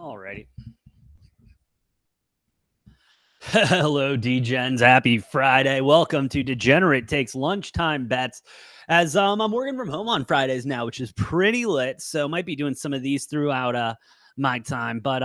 Alrighty. Hello, D-Gens. Happy Friday. Welcome to Degenerate Takes Lunchtime Bets. As I'm working from home on Fridays now, which is pretty lit. So might be doing some of these throughout my time. But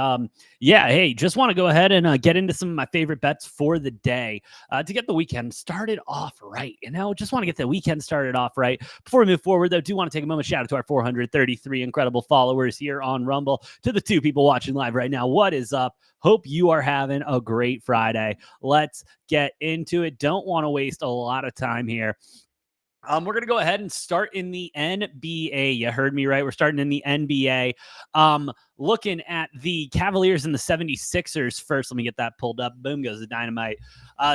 yeah, hey, just want to go ahead and get into some of my favorite bets for the day to get the weekend started off right. Just want to get the weekend started off right. Before we move forward, though, do want to take a moment, shout out to our 433 incredible followers here on Rumble, to the 2 people watching live right now. What is up? Hope you are having a great Friday. Let's get into it. Don't want to waste a lot of time here. We're going to go ahead and start in the NBA. You heard me right. We're starting in the NBA. Looking at the Cavaliers and the 76ers first. Let me get that pulled up. Boom goes the dynamite.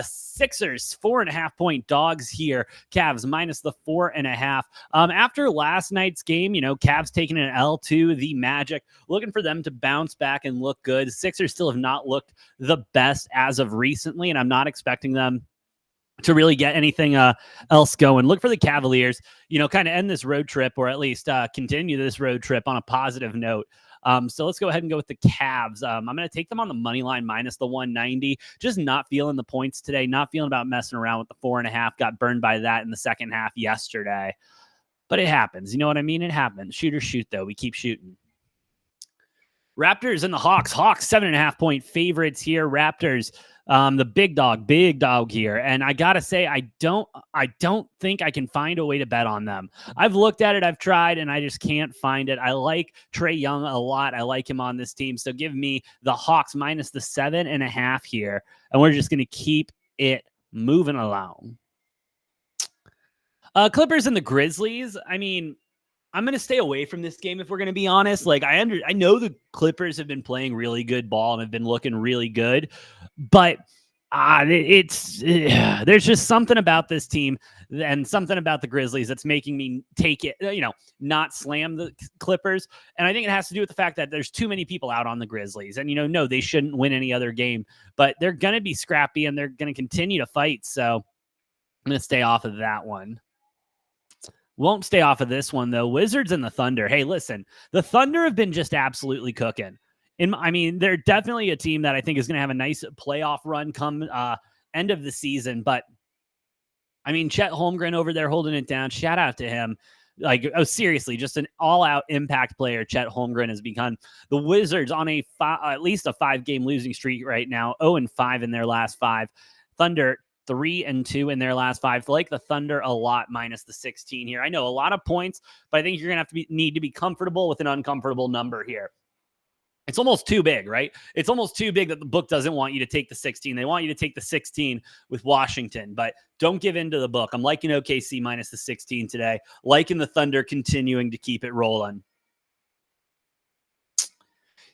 Sixers, 4.5-point dogs here. Cavs minus the 4.5. After last night's game, Cavs taking an L to the Magic. Looking for them to bounce back and look good. Sixers still have not looked the best as of recently, and I'm not expecting them to really get anything else going. Look for the Cavaliers, kind of end this road trip, or at least continue this road trip on a positive note. So let's go ahead and go with the Cavs. I'm going to take them on the money line minus the 190. Just not feeling the points today. Not feeling about messing around with the 4.5. Got burned by that in the second half yesterday. But it happens. You know what I mean? It happens. Shoot or shoot, though. We keep shooting. Raptors and the Hawks. Hawks, 7.5-point favorites here. Raptors, the big dog here. And I got to say, I don't think I can find a way to bet on them. I've looked at it, I've tried, and I just can't find it. I like Trae Young a lot. I like him on this team. So give me the Hawks minus the 7.5 here. And we're just going to keep it moving along. Clippers and the Grizzlies. I'm going to stay away from this game if we're going to be honest. I know the Clippers have been playing really good ball and have been looking really good, but there's just something about this team and something about the Grizzlies that's making me take it, not slam the Clippers. And I think it has to do with the fact that there's too many people out on the Grizzlies, and no, they shouldn't win any other game, but they're going to be scrappy and they're going to continue to fight. So I'm going to stay off of that one. Won't stay off of this one, though. Wizards and the Thunder. Hey, listen, the Thunder have been just absolutely cooking. They're definitely a team that I think is going to have a nice playoff run come end of the season. But, Chet Holmgren over there holding it down. Shout out to him. Seriously, just an all-out impact player Chet Holmgren has become. The Wizards on at least a 5-game losing streak right now, 0-5 in their last 5. Thunder 3-2 in their last 5. Like the Thunder a lot minus the 16 here. I know a lot of points, but I think you're going to need to be comfortable with an uncomfortable number here. It's almost too big, right? It's almost too big that the book doesn't want you to take the 16. They want you to take the 16 with Washington, but don't give in to the book. I'm liking OKC minus the 16 today. Liking the Thunder continuing to keep it rolling.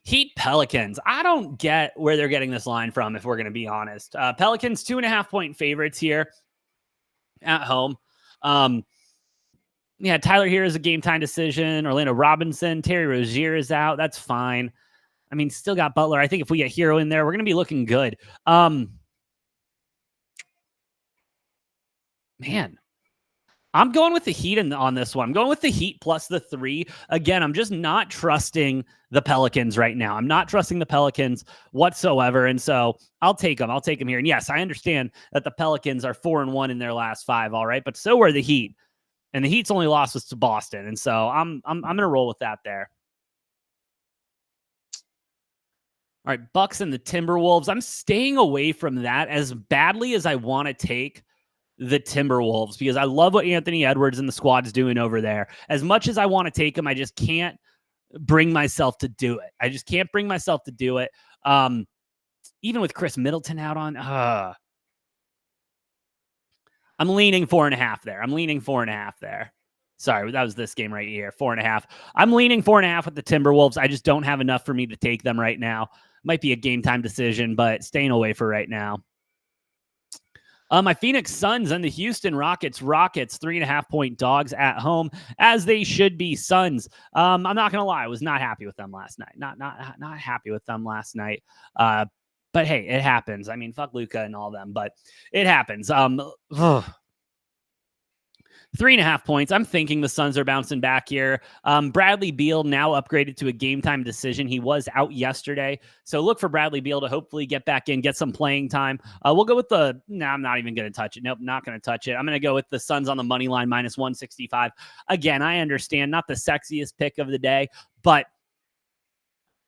Heat Pelicans. I don't get where they're getting this line from, if we're going to be honest. Pelicans, 2.5-point favorites here at home. Tyler here is a game time decision. Orlando Robinson, Terry Rozier is out. That's fine. Still got Butler. I think if we get Hero in there, we're going to be looking good. I'm going with the Heat on this one. I'm going with the Heat plus the 3. Again, I'm just not trusting the Pelicans right now. I'm not trusting the Pelicans whatsoever. And so I'll take them. I'll take them here. And yes, I understand that the Pelicans are 4-1 in their last 5. All right. But so are the Heat. And the Heat's only loss was to Boston. And so I'm going to roll with that there. All right. Bucks and the Timberwolves. I'm staying away from that as badly as I want to take the Timberwolves, because I love what Anthony Edwards and the squad's doing over there. As much as I want to take him, I just can't bring myself to do it. I just can't bring myself to do it. Even with Chris Middleton out on, I'm leaning 4.5 there. I'm leaning 4.5 there. Sorry, that was this game right here, 4.5. I'm leaning 4.5 with the Timberwolves. I just don't have enough for me to take them right now. Might be a game time decision, but staying away for right now. My Phoenix Suns and the Houston Rockets. Rockets, 3.5-point dogs at home, as they should be. Suns. I'm not gonna lie, I was not happy with them last night. Not happy with them last night. But hey, it happens. Fuck Luka and all them, but it happens. 3.5 points. I'm thinking the Suns are bouncing back here. Bradley Beal now upgraded to a game time decision. He was out yesterday. So look for Bradley Beal to hopefully get back in, get some playing time. We'll go with I'm not even going to touch it. Nope, not going to touch it. I'm going to go with the Suns on the money line minus 165. Again, I understand, not the sexiest pick of the day, but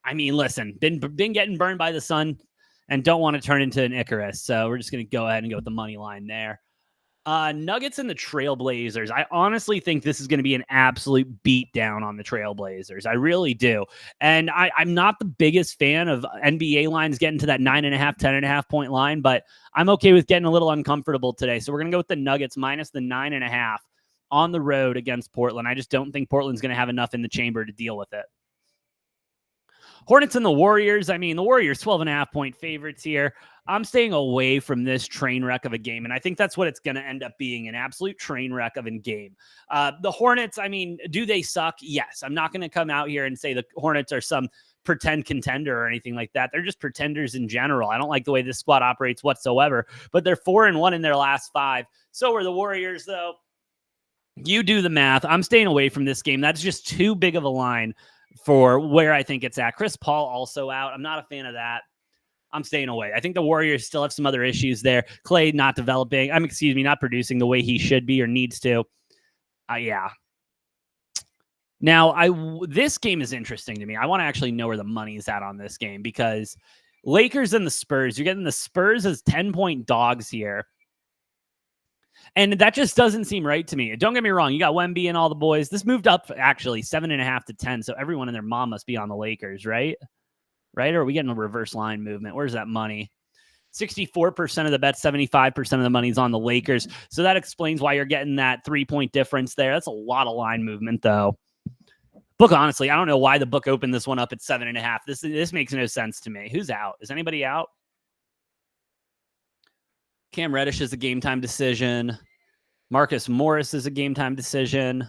I mean, listen, been getting burned by the sun and don't want to turn into an Icarus. So we're just going to go ahead and go with the money line there. Nuggets and the Trailblazers. I honestly think this is going to be an absolute beatdown on the Trailblazers. I really do. And I'm not the biggest fan of NBA lines getting to that 9.5, 10.5 point line, but I'm okay with getting a little uncomfortable today. So we're going to go with the Nuggets minus the 9.5 on the road against Portland. I just don't think Portland's going to have enough in the chamber to deal with it. Hornets and the Warriors. I mean, the Warriors 12.5 point favorites here. I'm staying away from this train wreck of a game, and I think that's what it's going to end up being, an absolute train wreck of a game. The Hornets, I mean, do they suck? Yes. I'm not going to come out here and say the Hornets are some pretend contender or anything like that. They're just pretenders in general. I don't like the way this squad operates whatsoever, but they're 4-1 in their last 5. So are the Warriors, though. You do the math. I'm staying away from this game. That's just too big of a line for where I think it's at. Chris Paul also out. I'm not a fan of that. I'm staying away. I think the Warriors still have some other issues there. Clay not not producing the way he should be or needs to. Yeah. Now, this game is interesting to me. I want to actually know where the money's at on this game because Lakers and the Spurs, you're getting the Spurs as 10-point dogs here. And that just doesn't seem right to me. Don't get me wrong. You got Wemby and all the boys. This moved up actually 7.5 to 10. So everyone and their mom must be on the Lakers, right? Right? Or are we getting a reverse line movement? Where's that money? 64% of the bet, 75% of the money's on the Lakers. So that explains why you're getting that 3-point difference there. That's a lot of line movement, though. Book, honestly, I don't know why the book opened this one up at 7.5. This makes no sense to me. Who's out? Is anybody out? Cam Reddish is a game time decision. Marcus Morris is a game time decision.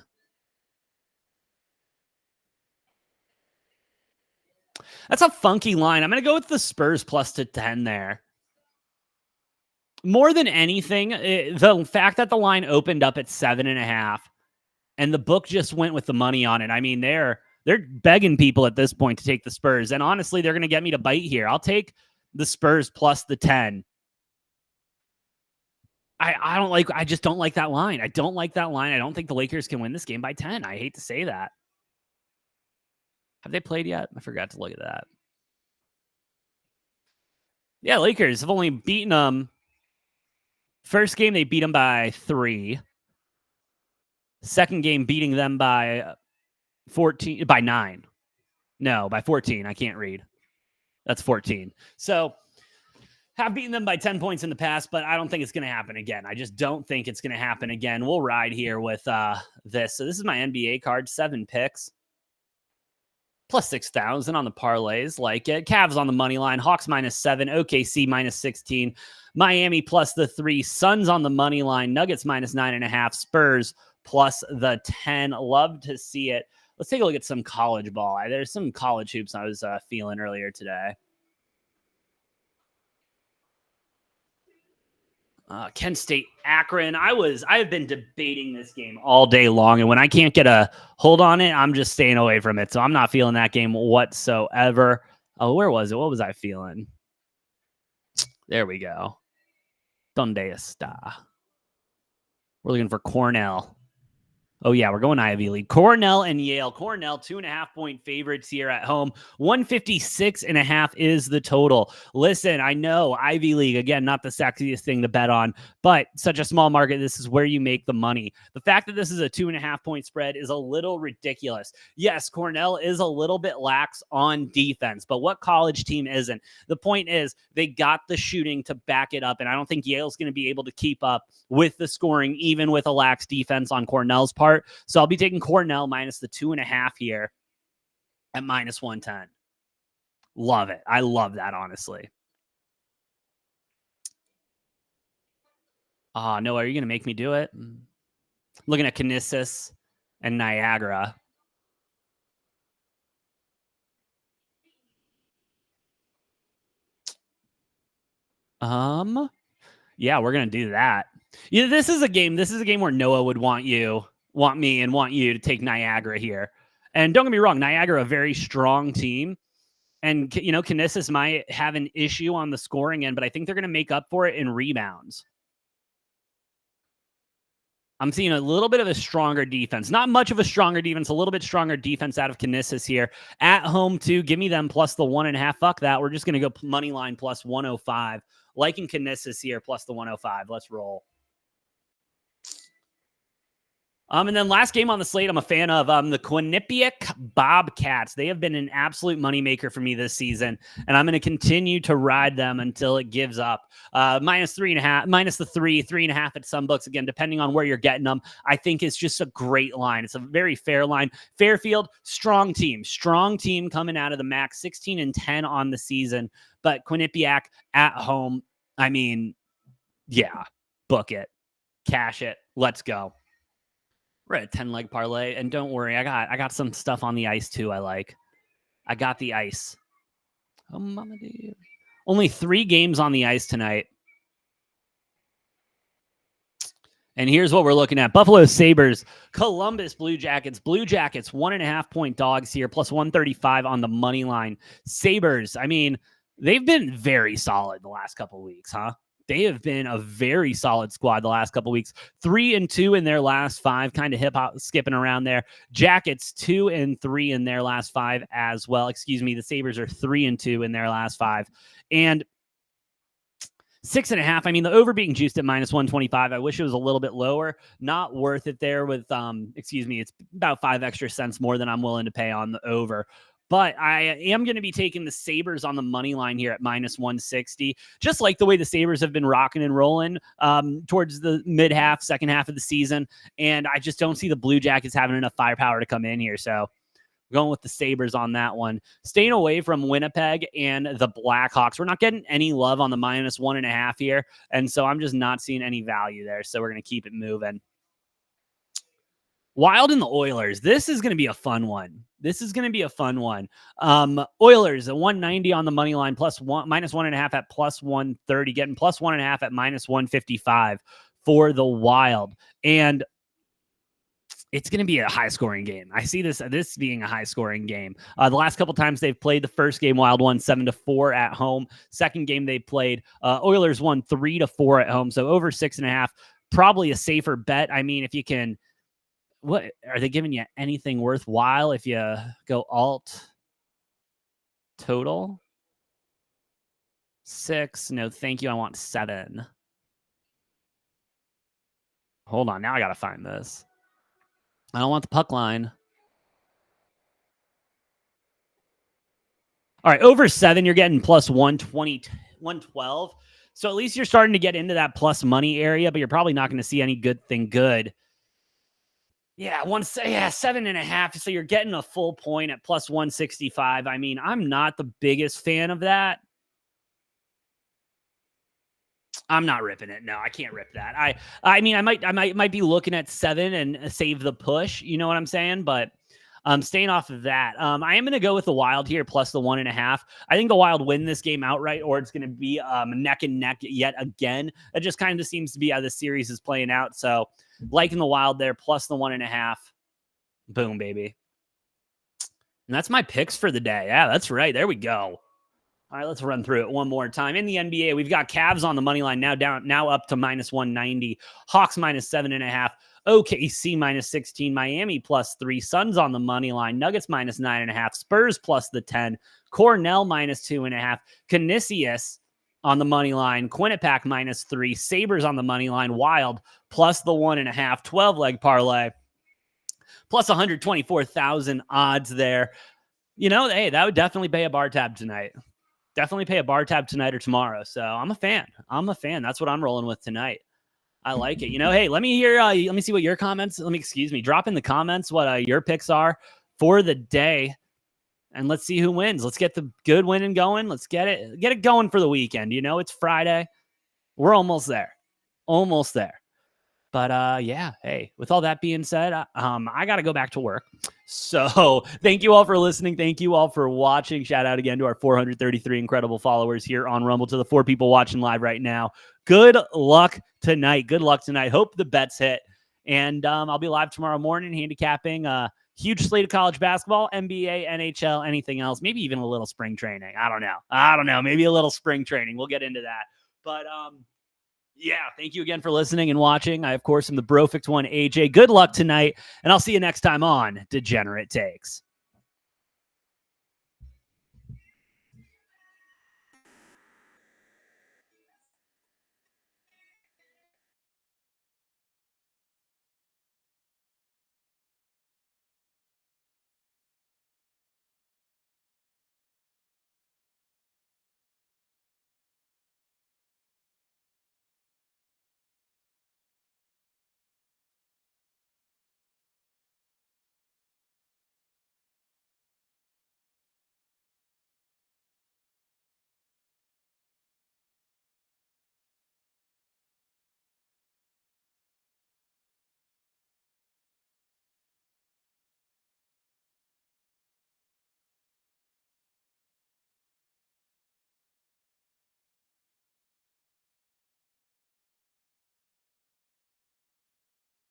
That's a funky line. I'm going to go with the Spurs plus to 10 there. More than anything, the fact that the line opened up at 7.5 and the book just went with the money on it. I mean, they're begging people at this point to take the Spurs. And honestly, they're going to get me to bite here. I'll take the Spurs plus the 10. I just don't like that line. I don't like that line. I don't think the Lakers can win this game by 10. I hate to say that. Have they played yet? I forgot to look at that. Yeah, Lakers have only beaten them. First game, they beat them by 3. Second game, beating them by 9. No, by 14. I can't read. That's 14. So have beaten them by 10 points in the past, but I don't think it's going to happen again. I just don't think it's going to happen again. We'll ride here with this. So this is my NBA card, 7 picks. Plus 6,000 on the parlays, like it. Cavs on the money line, Hawks minus 7, OKC minus 16, Miami plus the 3, Suns on the money line, Nuggets minus 9.5, Spurs plus the 10. Love to see it. Let's take a look at some college ball. There's some college hoops I was feeling earlier today. Kent State, Akron. I have been debating this game all day long, and when I can't get a hold on it, I'm just staying away from it. So I'm not feeling that game whatsoever. Oh, where was it? What was I feeling? There we go. Donde está? We're looking for Cornell. Oh, yeah, we're going Ivy League. Cornell and Yale. Cornell, 2.5-point favorites here at home. 156.5 is the total. Listen, I know Ivy League, again, not the sexiest thing to bet on, but such a small market, this is where you make the money. The fact that this is a 2.5-point spread is a little ridiculous. Yes, Cornell is a little bit lax on defense, but what college team isn't? The point is they got the shooting to back it up, and I don't think Yale's going to be able to keep up with the scoring, even with a lax defense on Cornell's part. So I'll be taking Cornell minus the 2.5 here at minus 110. Love it. I love that, honestly. No, are you going to make me do it? Looking at Canisius and Niagara. Yeah, we're going to do that. Yeah, this is a game. This is a game where Noah would want me, and want you to take Niagara here. And don't get me wrong, Niagara a very strong team, and Kinesis might have an issue on the scoring end, but I think they're going to make up for it in rebounds. I'm seeing a little bit of a stronger defense. Not much of a stronger defense, a little bit stronger defense out of Kinesis here. At home, too. Give me them plus the 1.5. Fuck that. We're just going to go money line plus 105. Liking Kinesis here plus the 105. Let's roll. And then last game on the slate, I'm a fan of the Quinnipiac Bobcats. They have been an absolute moneymaker for me this season, and I'm going to continue to ride them until it gives up. Minus 3.5, minus the 3.5 at some books. Again, depending on where you're getting them, I think it's just a great line. It's a very fair line. Fairfield, strong team coming out of the MAC, 16-10 on the season. But Quinnipiac at home, I mean, yeah, book it, cash it, let's go. We're at 10-leg parlay, and don't worry, I got some stuff on the ice too. I got the ice. Oh, mama dear. Only 3 games on the ice tonight. And here's what we're looking at. Buffalo Sabres, Columbus Blue Jackets. Blue Jackets, 1.5-point dogs here, plus 135 on the money line. Sabres, I mean, they've been very solid the last couple of weeks, huh? They have been a very solid squad the last couple of weeks. 3-2 in their last 5, kind of hip-hop skipping around there. Jackets 2-3 in their last 5 as well. Excuse me, the Sabres are 3-2 in their last 5. And 6.5. I mean, the over being juiced at minus 125. I wish it was a little bit lower. Not worth it there with, it's about 5 extra cents more than I'm willing to pay on the over. But I am going to be taking the Sabres on the money line here at minus 160. Just like the way the Sabres have been rocking and rolling towards the mid-half, second half of the season. And I just don't see the Blue Jackets having enough firepower to come in here. So going with the Sabres on that one. Staying away from Winnipeg and the Blackhawks. We're not getting any love on the minus 1.5 here. And so I'm just not seeing any value there. So we're going to keep it moving. Wild and the Oilers. This is going to be a fun one. Oilers, a 190 on the money line, minus 1.5 at plus 130, getting plus 1.5 at minus 155 for the Wild. And it's going to be a high-scoring game. I see this being a high-scoring game. The last couple times they've played, the first game, Wild won 7-4 at home. Second game they played, Oilers won 3-4 at home. So over 6.5, probably a safer bet. I mean, if you can... What are they giving you anything worthwhile if you go alt total 6? No, thank you. I want 7. Hold on. Now I got to find this. I don't want the puck line. All right. Over 7, you're getting plus 120, 112. So at least you're starting to get into that plus money area, but you're probably not going to see any good. Yeah, 7.5. So you're getting a full point at plus 165. I mean, I'm not the biggest fan of that. I'm not ripping it. No, I can't rip that. I mean, I might be looking at 7 and save the push. You know what I'm saying? But staying off of that, I am going to go with the Wild here plus the 1.5. I think the Wild win this game outright, or it's going to be neck and neck yet again. It just kind of seems to be how this series is playing out. So liking the Wild there plus the 1.5. Boom, baby. And that's my picks for the day. Yeah, that's right. There we go. All right, let's run through it one more time. In the NBA, we've got Cavs on the money line now up to minus 190. Hawks minus 7.5. OKC minus 16. Miami plus 3. Suns on the money line. Nuggets minus 9.5. Spurs plus the 10. Cornell minus 2.5. Canisius on the money line. Quinnipiac minus 3. Sabres on the money line. Wild plus the 1.5. 12-leg parlay. Plus 124,000 odds there. You know, hey, that would definitely pay a bar tab tonight. Definitely pay a bar tab tonight or tomorrow. So I'm a fan. That's what I'm rolling with tonight. I like it. You know, hey, let me hear, let me see what your comments, drop in the comments what your picks are for the day. And let's see who wins. Let's get the good winning going. Let's get it going for the weekend. You know, it's Friday. We're almost there. But yeah, hey, with all that being said, I got to go back to work. So thank you all for listening. Thank you all for watching. Shout out again to our 433 incredible followers here on Rumble, to the 4 people watching live right now. Good luck tonight. Good luck tonight. Hope the bets hit. And I'll be live tomorrow morning handicapping huge slate of college basketball, NBA, NHL, anything else, maybe even a little spring training. I don't know. Maybe a little spring training. We'll get into that. But yeah, thank you again for listening and watching. I, of course, am the Brofix one, AJ. Good luck tonight, and I'll see you next time on Degenerate Takes.